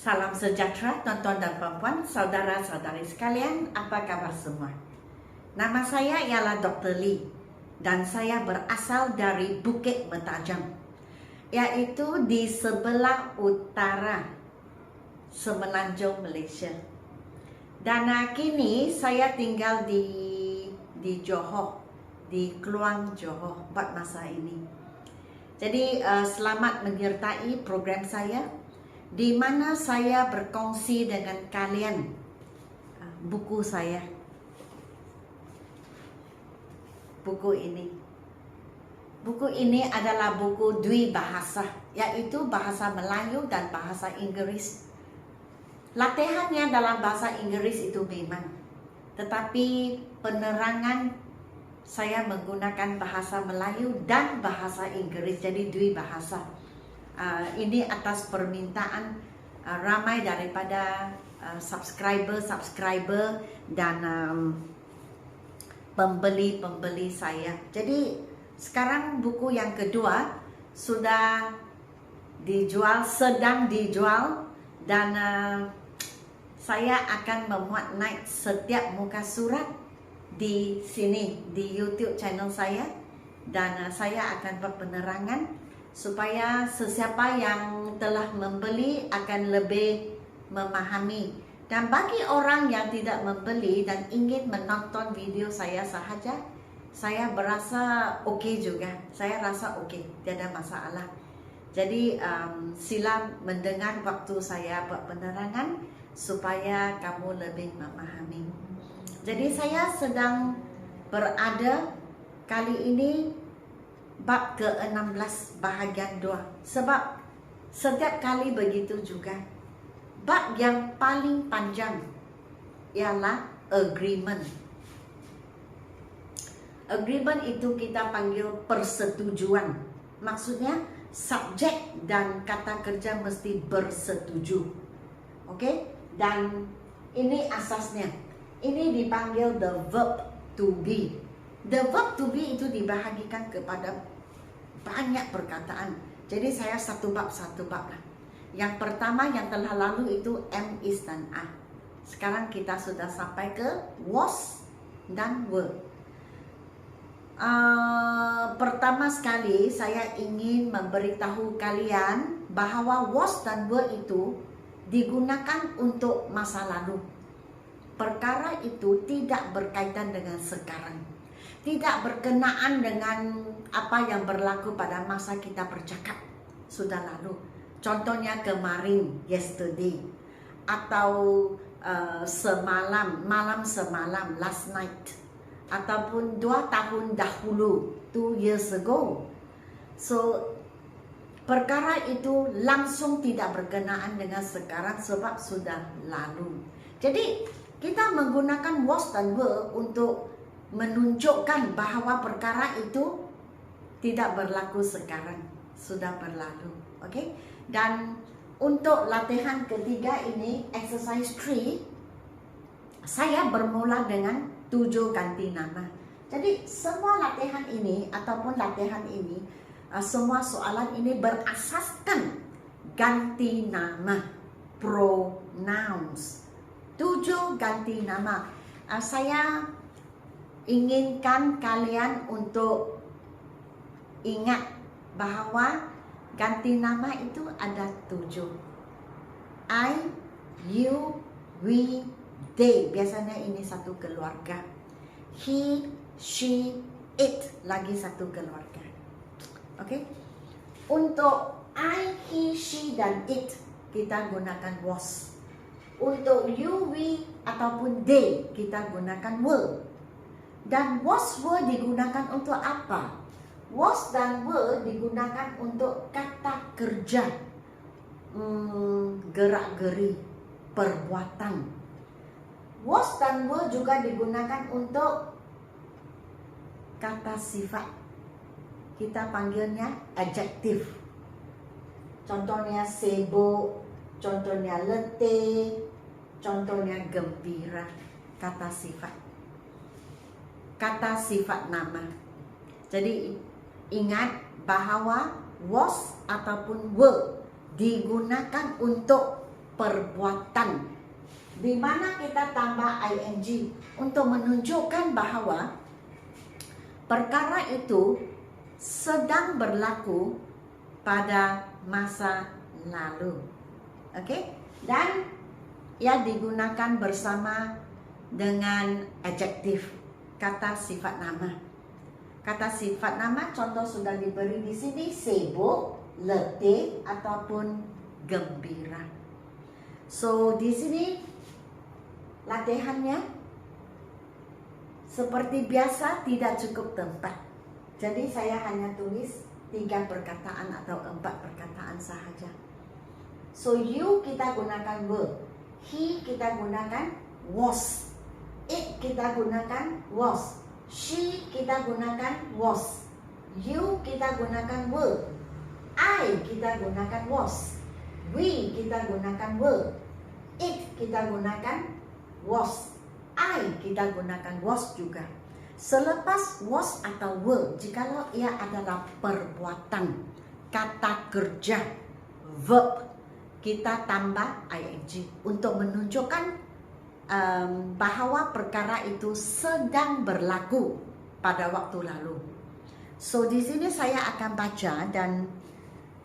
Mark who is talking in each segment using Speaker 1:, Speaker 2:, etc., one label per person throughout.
Speaker 1: Salam sejahtera tuan-tuan dan puan-puan, saudara-saudari sekalian, apa kabar semua? Nama saya ialah Dr. Lee dan saya berasal dari Bukit Mentajam, yaitu di sebelah utara Semenanjung Malaysia. Dan kini saya tinggal di Johor, di Kluang Johor buat masa ini. Jadi selamat menyertai program saya, di mana saya berkongsi dengan kalian buku saya. Buku ini adalah buku dwi bahasa, yaitu bahasa Melayu dan bahasa Inggris. Latihannya dalam bahasa Inggris itu memang, tetapi penerangan saya menggunakan bahasa Melayu dan bahasa Inggris, jadi dwi bahasa. Ini atas permintaan ramai daripada subscriber dan pembeli saya. Jadi sekarang buku yang kedua sudah dijual, sedang dijual, dan saya akan memuat naik setiap muka surat di sini, di YouTube channel saya, dan saya akan buat penerangan supaya sesiapa yang telah membeli akan lebih memahami. Dan bagi orang yang tidak membeli dan ingin menonton video saya sahaja, saya berasa okey juga. Saya rasa okey, tiada masalah. Jadi sila mendengar waktu saya buat penerangan supaya kamu lebih memahami. Jadi saya sedang berada kali ini bab ke-16 bahagian 2. Sebab setiap kali begitu juga. Bab yang paling panjang ialah agreement. Agreement itu kita panggil persetujuan. Maksudnya subjek dan kata kerja mesti bersetuju. Okey? Dan ini asasnya. Ini dipanggil the verb to be. The verb to be itu dibahagikan kepada banyak perkataan. Jadi saya satu bab lah. Yang pertama yang telah lalu itu am, is dan are. Sekarang kita sudah sampai ke was dan were. Pertama sekali saya ingin memberitahu kalian bahawa was dan were itu digunakan untuk masa lalu. Perkara itu tidak berkaitan dengan sekarang, tidak berkenaan dengan apa yang berlaku pada masa kita bercakap sudah lalu. Contohnya kemarin, yesterday, atau malam semalam, last night, ataupun 2 tahun dahulu, 2 years ago. So perkara itu langsung tidak berkenaan dengan sekarang sebab sudah lalu. Jadi kita menggunakan was dan were untuk menunjukkan bahawa perkara itu tidak berlaku sekarang, sudah berlalu. Okey? Dan untuk latihan ketiga ini, exercise 3, saya bermula dengan 7 ganti nama. Jadi semua latihan ini ataupun latihan ini, semua soalan ini berasaskan ganti nama, pronouns. 7 ganti nama. Saya inginkan kalian untuk ingat bahawa ganti nama itu ada 7. I, you, we, they. Biasanya ini satu keluarga. He, she, it. Lagi satu keluarga. Okey? Untuk I, he, she dan it, kita gunakan was. Untuk you, we ataupun they, kita gunakan were. Dan was, were digunakan untuk apa? Was dan were digunakan untuk kata kerja, gerak-geri, perbuatan. Was dan were juga digunakan untuk kata sifat. Kita panggilnya adjektif. Contohnya sibuk, contohnya letih, contohnya gembira. Kata sifat. Kata sifat nama. Jadi ingat bahawa was ataupun were digunakan untuk perbuatan, di mana kita tambah ing untuk menunjukkan bahwa perkara itu sedang berlaku pada masa lalu. Okey? Dan ia digunakan bersama dengan adjektif, kata sifat nama. Kata sifat nama contoh sudah diberi di sini, sibuk, letih ataupun gembira. So di sini latihannya seperti biasa tidak cukup tempat. Jadi saya hanya tulis 3 perkataan atau 4 perkataan sahaja. So you kita gunakan were, he kita gunakan was, it kita gunakan was, she kita gunakan was, you kita gunakan were, I kita gunakan was, we kita gunakan were, it kita gunakan was, I kita gunakan was juga. Selepas was atau were, jikalau ia adalah perbuatan, kata kerja, verb, kita tambah ing untuk menunjukkan bahawa perkara itu sedang berlaku pada waktu lalu. So di sini saya akan baca, dan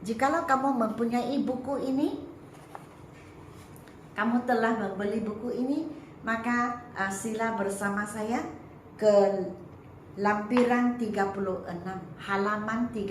Speaker 1: jikalau kamu mempunyai buku ini, kamu telah membeli buku ini, maka sila bersama saya ke lampiran 36, halaman 36,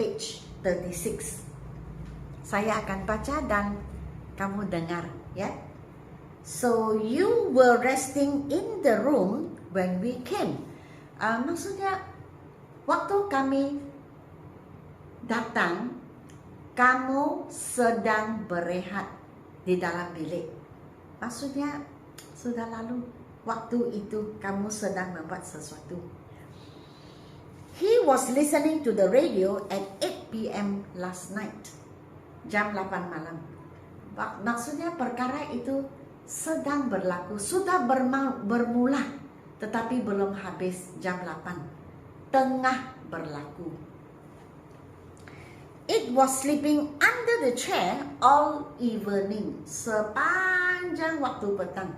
Speaker 1: page 36. Saya akan baca dan kamu dengar, ya. So you were resting in the room when we came. Maksudnya waktu kami datang, kamu sedang berehat di dalam bilik. Maksudnya sudah lalu. Waktu itu kamu sedang membuat sesuatu. He was listening to the radio at 8 p.m. last night. Jam 8 malam. Maksudnya perkara itu sedang berlaku, sudah bermula, tetapi belum habis jam 8. Tengah berlaku. It was sleeping under the chair all evening. Sepanjang waktu petang.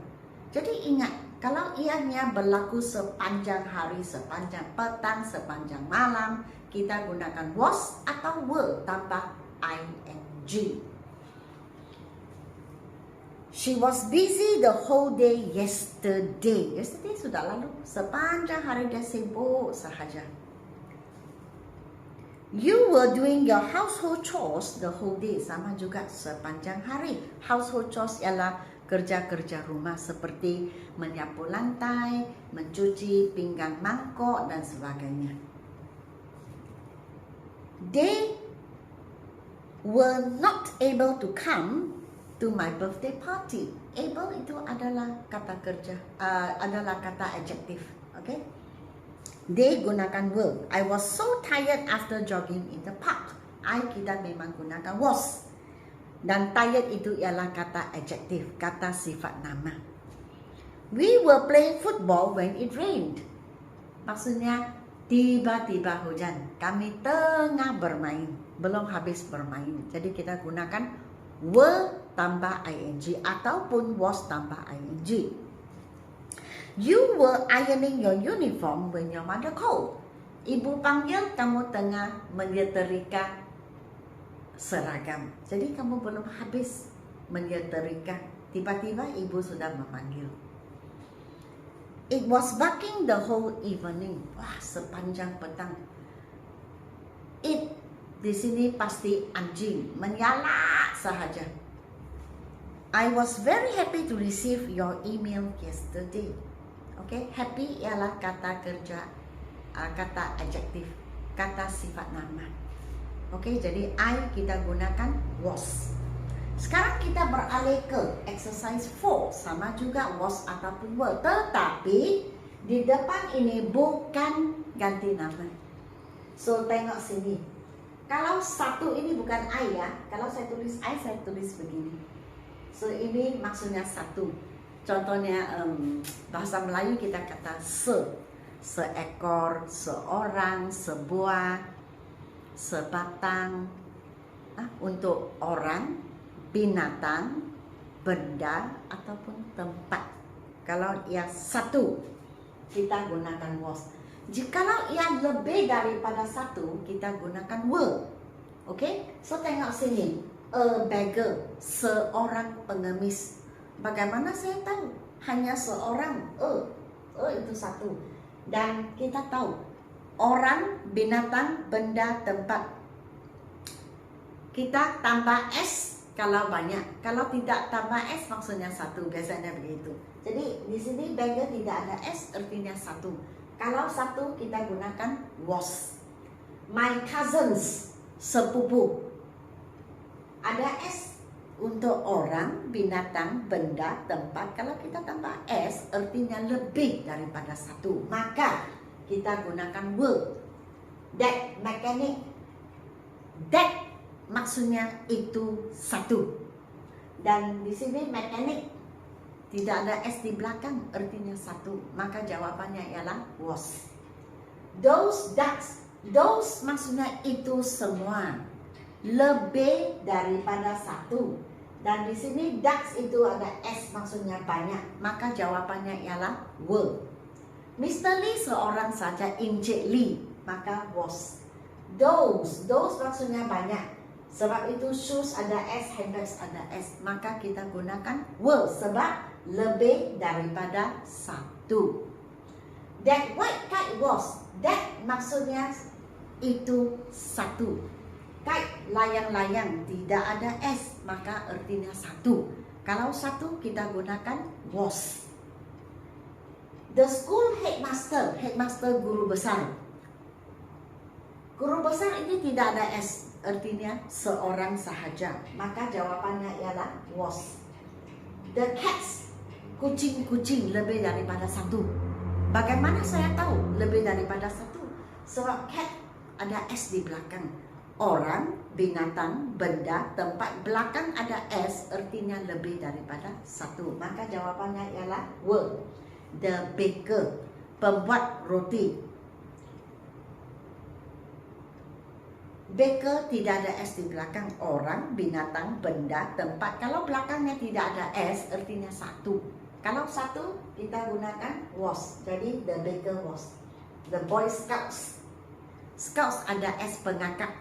Speaker 1: Jadi ingat, kalau ianya berlaku sepanjang hari, sepanjang petang, sepanjang malam, kita gunakan was atau were tambah ing. She was busy the whole day yesterday. Yesterday sudah lalu. Sepanjang hari dia sibuk sahaja. You were doing your household chores the whole day. Sama juga sepanjang hari. Household chores ialah kerja-kerja rumah seperti menyapu lantai, mencuci pinggan mangkok dan sebagainya. They were not able to come to my birthday party. Able itu adalah kata kerja, adalah kata adjektif. Okay? They gunakan were. I was so tired after jogging in the park. I kita memang gunakan was. Dan tired itu ialah kata adjektif, kata sifat nama. We were playing football when it rained. Maksudnya tiba-tiba hujan. Kami tengah bermain, belum habis bermain. Jadi kita gunakan were tambah ing ataupun was tambah ing. You were ironing your uniform when your mother called. Ibu panggil kamu tengah menyetrika seragam. Jadi kamu belum habis menyetrika, tiba-tiba ibu sudah memanggil. It was barking the whole evening. Wah, sepanjang petang. It di sini pasti anjing, menyala sahaja. I was very happy to receive your email yesterday. Okay, happy ialah kata kerja, kata adjektif, kata sifat nama. Okay, jadi I kita gunakan was. Sekarang kita beralih ke exercise 4, sama juga was ataupun were, tetapi di depan ini bukan ganti nama. So tengok sini. Kalau satu ini bukan I ya. Kalau saya tulis I, saya tulis begini. So ini maksudnya satu. Contohnya bahasa Melayu kita kata seekor, seorang, sebuah, sebatang. Untuk orang, binatang, benda ataupun tempat. Kalau ia satu, kita gunakan was. Jikalau ia lebih daripada satu, kita gunakan were. Okay? So tengok sini, a beggar, seorang pengemis. Bagaimana saya tahu? Hanya seorang, itu satu. Dan kita tahu, orang, binatang, benda, tempat. Kita tambah S kalau banyak. Kalau tidak tambah S maksudnya satu. Biasanya begitu. Jadi di sini beggar tidak ada S, artinya satu. Kalau satu kita gunakan was. My cousins, sepupu. Ada S untuk orang, binatang, benda, tempat. Kalau kita tambah S artinya lebih daripada satu. Maka kita gunakan were. That mechanic. That maksudnya itu satu. Dan di sini mekanik tidak ada S di belakang, artinya satu. Maka jawabannya ialah was. Those ducks, those maksudnya itu semua, lebih daripada satu. Dan di sini ducks itu ada S maksudnya banyak. Maka jawabannya ialah were. Mr. Lee seorang saja, Encik Lee, maka was. Those maksudnya banyak. Sebab itu shoes ada S, handbags ada S. Maka kita gunakan were sebab lebih daripada satu. That white kite was. That maksudnya itu satu. Kite, layang-layang, tidak ada S. Maka artinya satu. Kalau satu kita gunakan was. The school headmaster. Headmaster guru besar. Guru besar ini tidak ada S. Artinya seorang sahaja. Maka jawabannya ialah was. The cats, kucing-kucing lebih daripada satu. Bagaimana saya tahu lebih daripada satu? Sebab cat ada S di belakang. Orang, binatang, benda, tempat, belakang ada S, artinya lebih daripada satu. Maka jawabannya ialah were. The baker, pembuat roti. Baker tidak ada S di belakang. Orang, binatang, benda, tempat. Kalau belakangnya tidak ada S, artinya satu. Kalau satu, kita gunakan was. Jadi the baker was. The Boy Scouts. Scouts ada S pengangkat.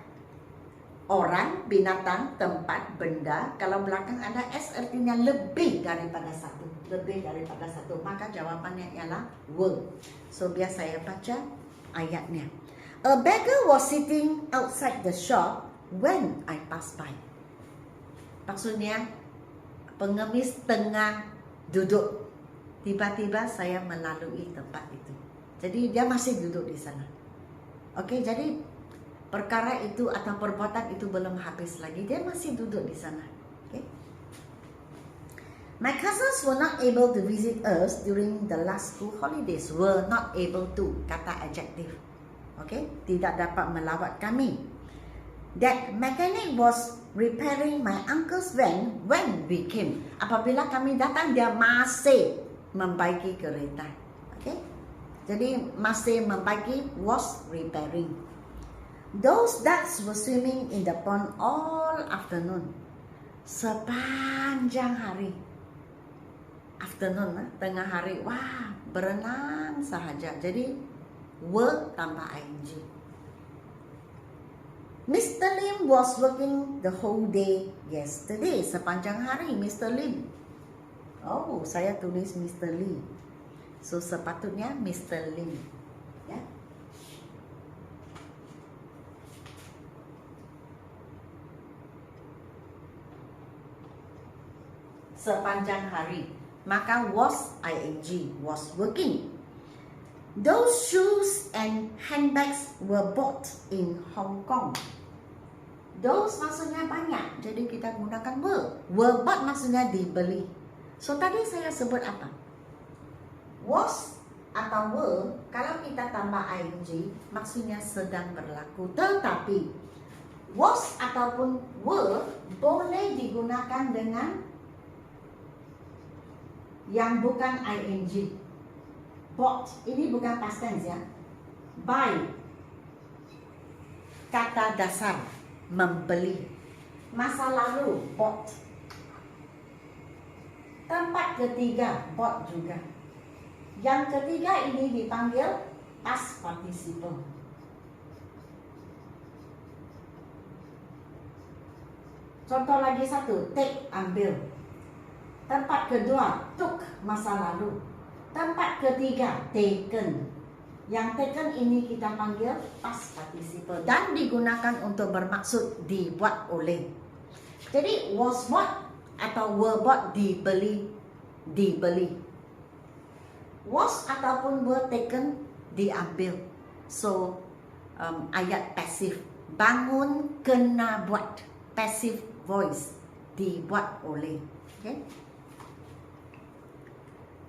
Speaker 1: Orang, binatang, tempat, benda. Kalau belakang ada S, artinya lebih daripada satu. Lebih daripada satu. Maka jawabannya ialah were. So biar saya baca ayatnya. A beggar was sitting outside the shop when I passed by. Maksudnya pengemis tengah duduk. Tiba-tiba saya melalui tempat itu. Jadi dia masih duduk di sana. Oke, jadi perkara itu atau perbuatan itu belum habis lagi. Dia masih duduk di sana. Okay. My cousins were not able to visit us during the last school holidays. Were not able to, kata adjective. Okay, tidak dapat melawat kami. That mechanic was repairing my uncle's van when we came. Apabila kami datang, dia masih membaiki kereta. Okay, jadi masih membaiki was repairing. Those ducks were swimming in the pond all afternoon. Sepanjang hari. Afternoon, tengah hari. Wah, berenang sahaja. Jadi were tambah ing. Mr. Lim was working the whole day yesterday. Sepanjang hari Mr. Lim. Oh, saya tulis Mr. Lee. So sepatutnya Mr. Lim. Ya. Sepanjang hari. Maka was ing, was working. Those shoes and handbags were bought in Hong Kong. Those maksudnya banyak, jadi kita gunakan were. Were bought maksudnya dibeli. So tadi saya sebut apa? Was atau were, kalau kita tambah ing, maksudnya sedang berlaku. Tetapi was ataupun were boleh digunakan dengan yang bukan ing. Bought, ini bukan past tense ya. Buy, kata dasar, membeli. Masa lalu, bought. Tempat ketiga, bought juga. Yang ketiga ini dipanggil past participle. Contoh lagi satu, take, ambil. Tempat kedua, took, masa lalu. Tempat ketiga, taken. Yang taken ini kita panggil past participle dan digunakan untuk bermaksud dibuat oleh. Jadi was bought atau were bought dibeli, dibeli. Was ataupun were taken diambil. So ayat pasif, bangun kena buat, passive voice, dibuat oleh. Okay?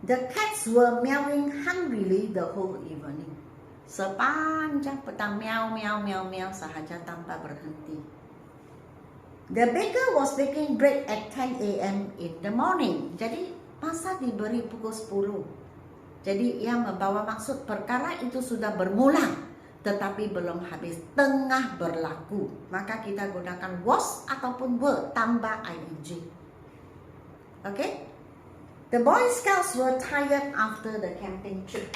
Speaker 1: The cats were meowing hungrily the whole evening. Sepanjang petang meow meow meow meow sahaja tanpa berhenti. The baker was baking bread at 10 a.m. in the morning. Jadi masa diberi pukul 10. Jadi ia membawa maksud perkara itu sudah bermula tetapi belum habis, tengah berlaku. Maka kita gunakan was ataupun were tambah ing. Okay? The Boy Scouts were tired after the camping trip.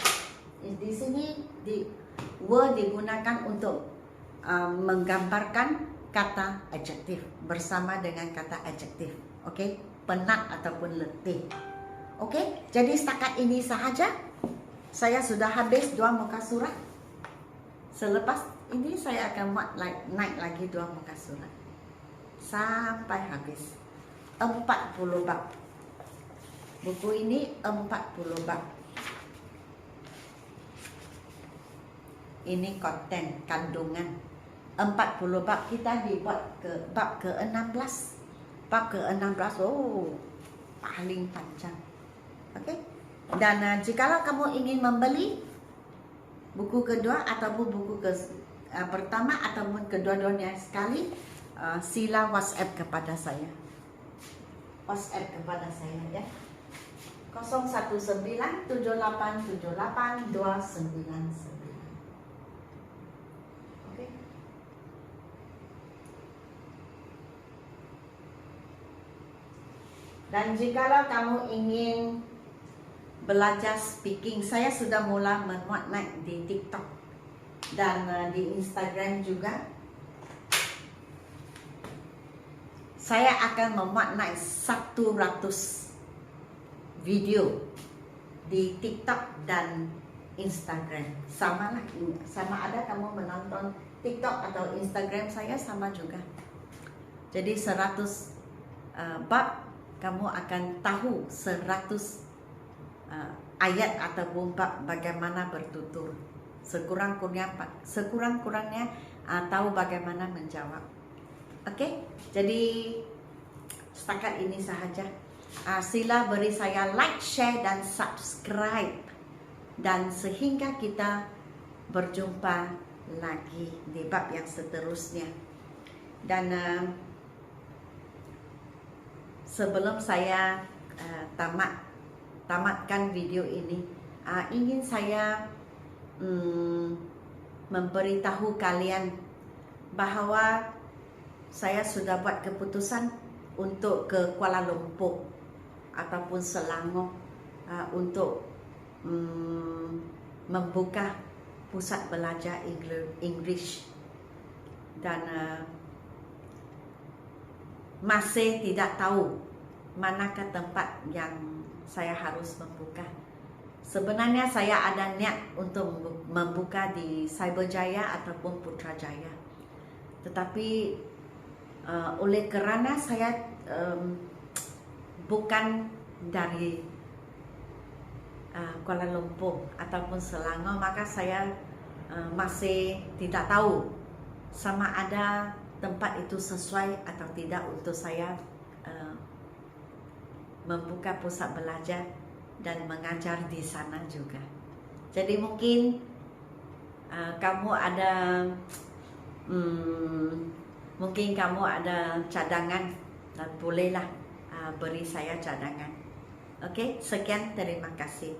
Speaker 1: Di sini were digunakan untuk menggambarkan kata adjektif bersama dengan kata adjektif. Okay? Penat ataupun letih. Okay? Jadi setakat ini sahaja. Saya sudah habis 2 muka surat. Selepas ini saya akan naik lagi 2 muka surat sampai habis 40 bab. Buku ini 40 bab. Ini konten, kandungan. 40 bab, kita dibuat ke bab ke-16. Bab ke-16, oh, paling panjang. Okay? Dan jikalau kamu ingin membeli buku kedua ataupun buku pertama ataupun kedua-duanya sekali, sila WhatsApp kepada saya. WhatsApp kepada saya ya. 01978782999. Oke. Dan jikalau kamu ingin belajar speaking, saya sudah mula memuat naik di TikTok dan di Instagram juga. Saya akan memuat naik 100 video di TikTok dan Instagram. Sama ada kamu menonton TikTok atau Instagram saya, sama juga. Jadi 100 bab, kamu akan tahu 100 ayat ataupun bab bagaimana bertutur. Sekurang-kurangnya tahu bagaimana menjawab. Oke, jadi setakat ini sahaja. Sila beri saya like, share dan subscribe. Dan sehingga kita berjumpa lagi di bab yang seterusnya. Dan sebelum saya tamatkan video ini, ingin saya memberitahu kalian bahawa saya sudah buat keputusan untuk ke Kuala Lumpur ataupun Selangor untuk membuka pusat belajar English. Dan masih tidak tahu manakah tempat yang saya harus membuka. Sebenarnya saya ada niat untuk membuka di Cyberjaya ataupun Putrajaya. Tetapi oleh kerana saya bukan dari Kuala Lumpur ataupun Selangor, maka saya masih tidak tahu sama ada tempat itu sesuai atau tidak untuk saya membuka pusat belajar dan mengajar di sana juga. Jadi mungkin kamu ada cadangan, dan bolehlah beri saya cadangan. Oke, sekian, terima kasih.